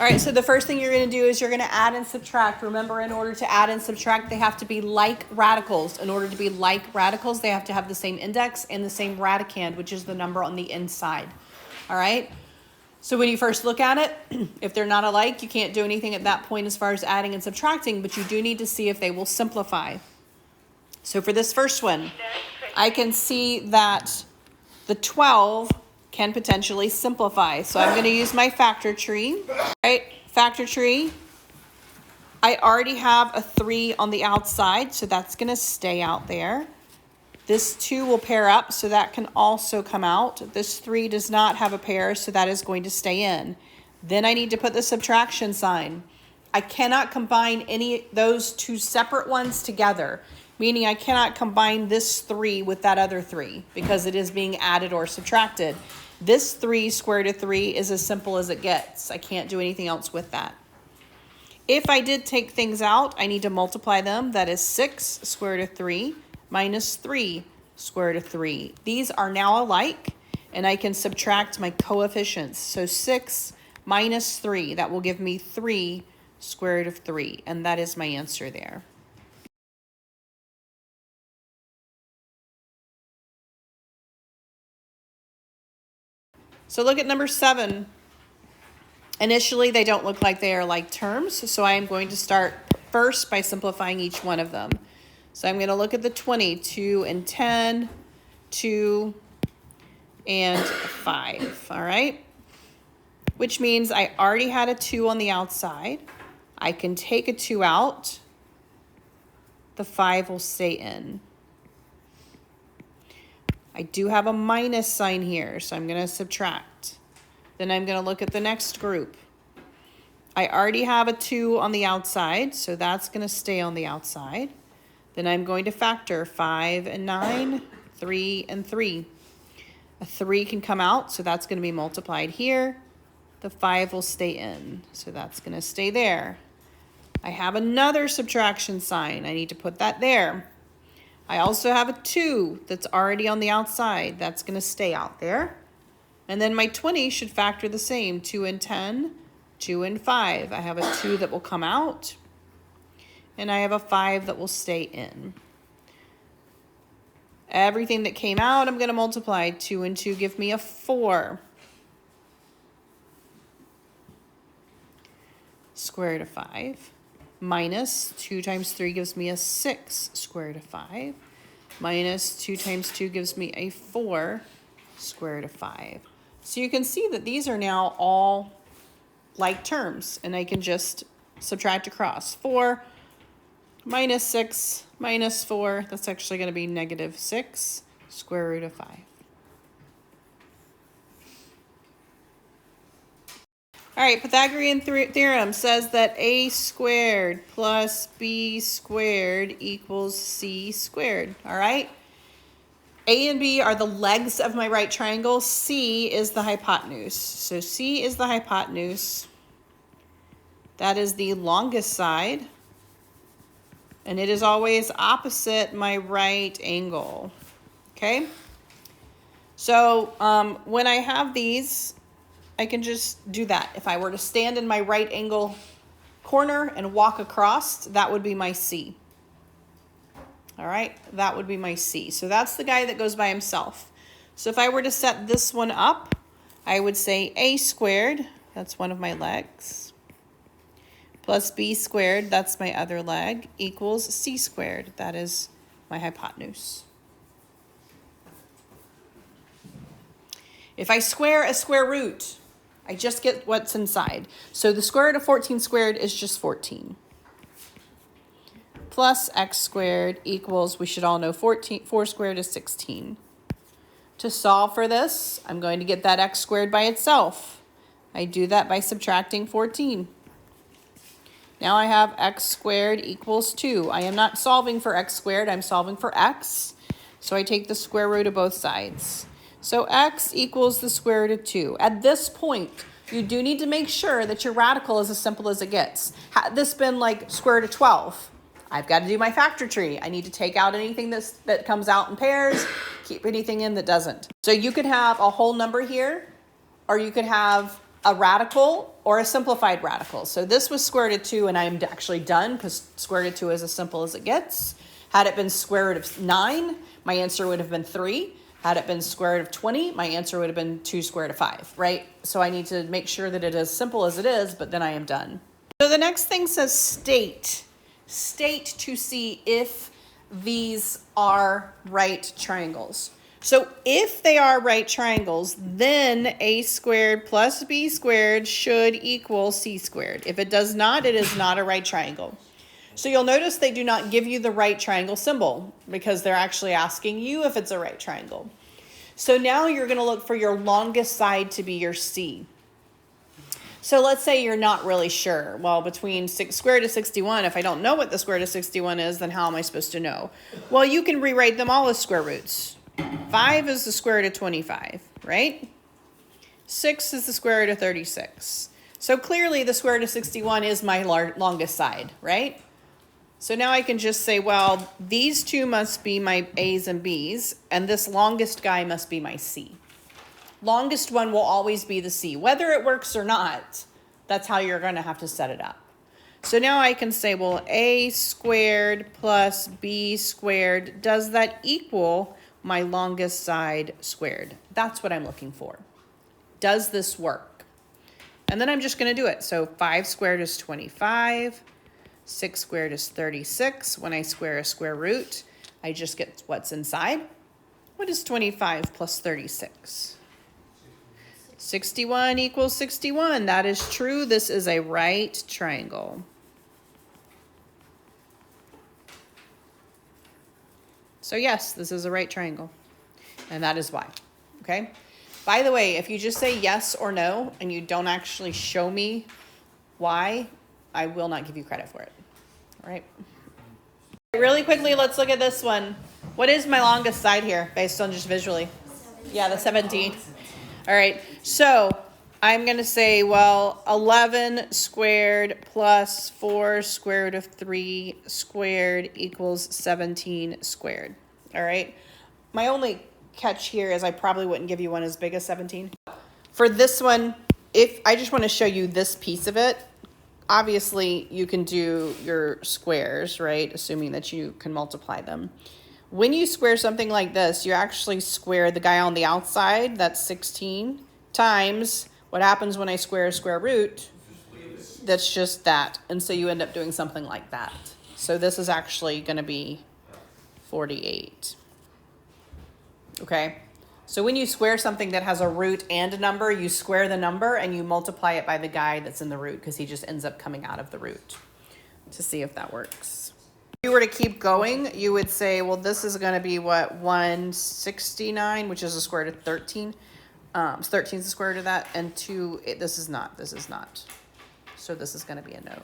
All right, so the first thing you're going to do is you're going to add and subtract. Remember, in order to add and subtract, they have to be like radicals. In order to be like radicals, they have to have the same index and the same radicand, which is the number on the inside. All right? So when you first look at it, if they're not alike, you can't do anything at that point as far as adding and subtracting, but you do need to see if they will simplify. So for this first one, I can see that the 12 can potentially simplify. So I'm going to use my factor tree. All right, factor tree. I already have a 3 on the outside, so that's going to stay out there. This 2 will pair up, so that can also come out. This 3 does not have a pair, so that is going to stay in. Then I need to put the subtraction sign. I cannot combine those two separate ones together, meaning I cannot combine this 3 with that other 3 because it is being added or subtracted. This 3 square root of 3 is as simple as it gets. I can't do anything else with that. If I did take things out, I need to multiply them. That is 6 square root of 3 minus 3 square root of 3. These are now alike, and I can subtract my coefficients. So 6 minus 3, that will give me 3 square root of 3, and that is my answer there. So look at number 7. Initially, they don't look like they are like terms, so I am going to start first by simplifying each one of them. So I'm going to look at the 20, 2 and 10, 2 and 5, all right? Which means I already had a 2 on the outside. I can take a 2 out. The 5 will stay in. I do have a minus sign here, so I'm going to subtract. Then I'm going to look at the next group. I already have a 2 on the outside, so that's going to stay on the outside. Then I'm going to factor 5 and 9, 3 and 3. A 3 can come out, so that's going to be multiplied here. The 5 will stay in, so that's going to stay there. I have another subtraction sign. I need to put that there. I also have a 2 that's already on the outside. That's going to stay out there. And then my 20 should factor the same. 2 and 10, 2 and 5. I have a 2 that will come out. And I have a 5 that will stay in. Everything that came out, I'm going to multiply. 2 and 2 give me a 4. Square root of 5. Minus 2 times 3 gives me a 6 square root of 5. Minus 2 times 2 gives me a 4 square root of 5. So you can see that these are now all like terms, and I can just subtract across. 4 minus 6 minus 4, that's actually going to be negative 6 square root of 5. All right, Pythagorean theorem says that a squared plus b squared equals c squared, all right? A and B are the legs of my right triangle. C is the hypotenuse. So C is the hypotenuse. That is the longest side. And it is always opposite my right angle, okay? So when I have these, I can just do that. If I were to stand in my right angle corner and walk across, that would be my C. All right, that would be my C. So that's the guy that goes by himself. So if I were to set this one up, I would say a squared, that's one of my legs, plus b squared, that's my other leg, equals c squared, that is my hypotenuse. If I square a square root, I just get what's inside. So the square root of 14 squared is just 14. Plus x squared equals, we should all know 4 squared is 16. To solve for this, I'm going to get that x squared by itself. I do that by subtracting 14. Now I have x squared equals 2. I am not solving for x squared, I'm solving for x. So I take the square root of both sides. So x equals the square root of 2. At this point, you do need to make sure that your radical is as simple as it gets. Had this been like square root of 12, I've got to do my factor tree. I need to take out anything that comes out in pairs, keep anything in that doesn't. So you could have a whole number here, or you could have a radical or a simplified radical. So this was square root of 2, and I'm actually done because square root of 2 is as simple as it gets. Had it been square root of 9, my answer would have been 3. Had it been square root of 20, my answer would have been 2 square root of 5, right? So I need to make sure that it is as simple as it is, but then I am done. So the next thing says state. State to see if these are right triangles. So if they are right triangles, then a squared plus b squared should equal c squared. If it does not, it is not a right triangle. So you'll notice they do not give you the right triangle symbol because they're actually asking you if it's a right triangle. So now you're going to look for your longest side to be your c. So let's say you're not really sure. Well, between 6 square root of 61, if I don't know what the square root of 61 is, then how am I supposed to know? Well, you can rewrite them all as square roots. 5 is the square root of 25, right? 6 is the square root of 36. So clearly the square root of 61 is my longest side, right? So now I can just say, well, these two must be my A's and B's, and this longest guy must be my C. Longest one will always be the C. Whether it works or not, that's how you're going to have to set it up. So now I can say, well, A squared plus B squared, does that equal my longest side squared? That's what I'm looking for. Does this work? And then I'm just going to do it. So 5 squared is 25. 6 squared is 36. When I square a square root, I just get what's inside. What is 25 plus 36? 61 equals 61. That is true. This is a right triangle. So yes, this is a right triangle. And that is why. Okay? By the way, if you just say yes or no and you don't actually show me why, I will not give you credit for it. All right? Really quickly, let's look at this one. What is my longest side here based on just visually? Yeah, the 17. All right, so I'm going to say, well, 11 squared plus 4 square root of 3 squared equals 17 squared. All right, my only catch here is I probably wouldn't give you one as big as 17. For this one, if I just want to show you this piece of it, obviously you can do your squares, right, assuming that you can multiply them. When you square something like this, you actually square the guy on the outside, that's 16, times what happens when I square a square root, that's just that. And so you end up doing something like that. So this is actually going to be 48. Okay? So when you square something that has a root and a number, you square the number and you multiply it by the guy that's in the root because he just ends up coming out of the root to see if that works. If you were to keep going, you would say, well, this is going to be what, 169, which is the square root of 13. 13 is the square root of that, and 2, this is not. So this is going to be a no.